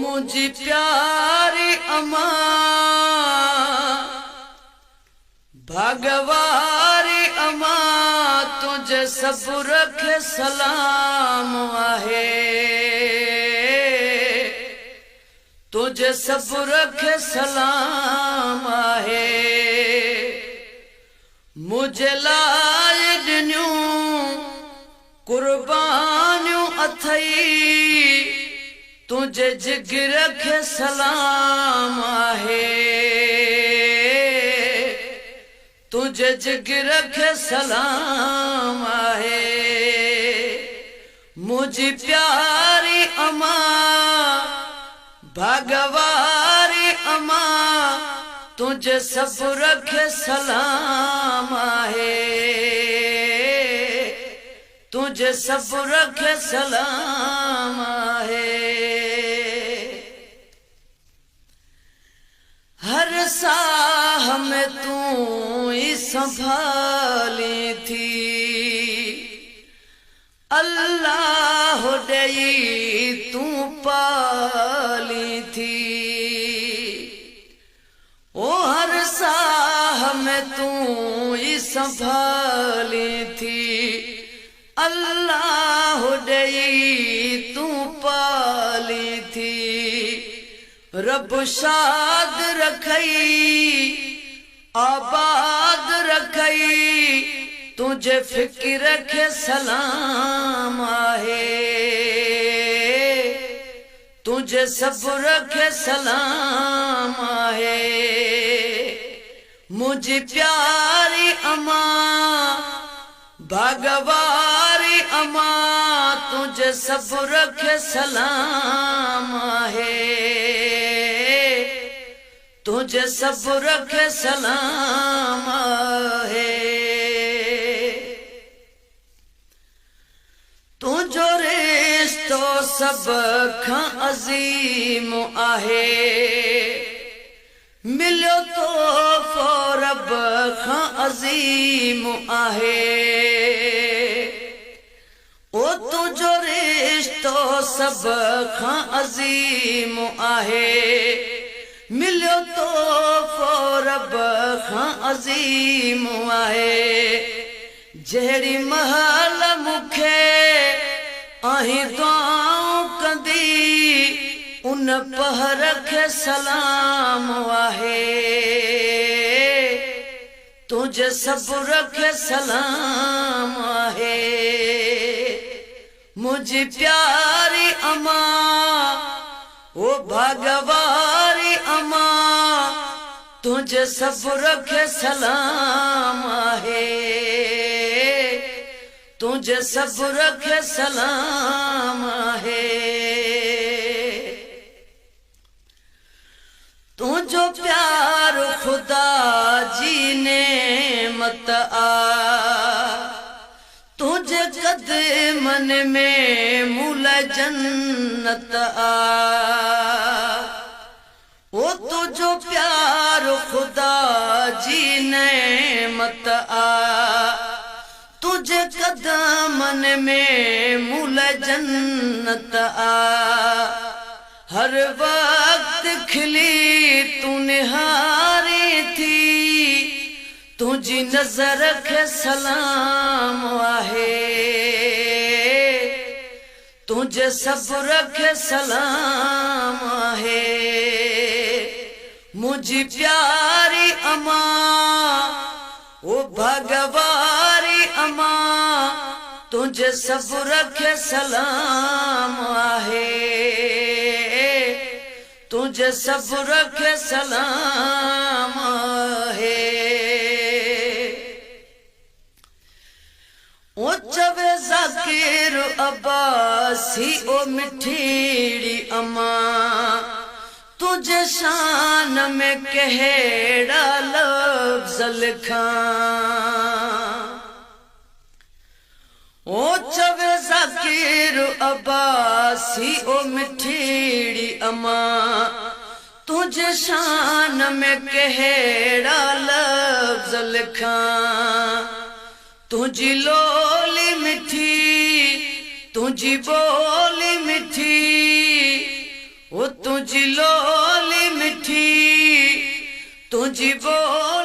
मुझी प्यारी अम्मा भगवारी अम्मा तुझे सब रखे सलाम आहे, तुझे सब रखे सलाम आहे। मुझे लाए ॾिनियूं कुर्बानियूं अथई, तुझे जिगर खे सलाम आहे, तुझे जिगर खे सलाम आहे। मुझी प्यारी अम्मा भगवारी अम्मा तुझे सब रखे सलाम आहे, तुझे सब रखे सलाम आहे। हर साह में तू ही संभाली थी, अल्लाह दई तू पाली थी। ओ हर साह में तू ही संभाली थी, अल्लाह दई तू पाली थी। रब शाद रखई आबाद रखई, तुझे फिक्र के सलाम आहे, तुझे सब्र के सलाम आहे। मुझी प्यारी अम्मा भगवारी अम्मा तुझे सब्र के सलाम आहे, तुझे सब्र के सलाम आहे। तुझो रिश्तो सब खां अज़ीम आहे, मिलियो तो रब खां अज़ीम आहे। ओ तुझो रिश्तो सब खां अज़ीम आहे, मिलियो तो रब खां अज़ीम आहे। जहिड़ी महल मुखे आहीं दुआऊं कंदी, उन पहर खे सलाम आहे, तुझे सब्र खे सलाम आहे। मुझी प्यारी अम्मा ओ भगवारी अम्मा तुझे सब्र के सलाम आहे, तुझे सब्र के सलाम आहे। तुझो प्यार खुदा जी नेमत आ, तुझे कदमन में मूल जन्नत आ। ओ तुझो प्यार खुदा जी नेमत आ, तुझे कदमन में मूल जन्नत आ। हर वक्त खिली तू निहारी थी, तुझी नजर के सलाम आहे, तुझे सब्र के सलाम आहे। मुझी प्यारी अम्मा ओ भगवारी अम्मा तुझे सब्र के सलाम आहे, तुझे सब्र के सलाम आहे। ओ चवे ज़ाकिर अब्बासी ओ मिठीड़ी अम्मा तुझे शान में कहेड़ा लफ्ज़ लिखां। ओ चवे ज़ाकिर अब्बासी ओ मिठीड़ी अम्मा तुझे शान में कहेड़ा लफ्ज़ लिखां। तुझी लोली मिठी तुझी बोली मिठी, ओ तुझी लोली मिठी तुझी बोली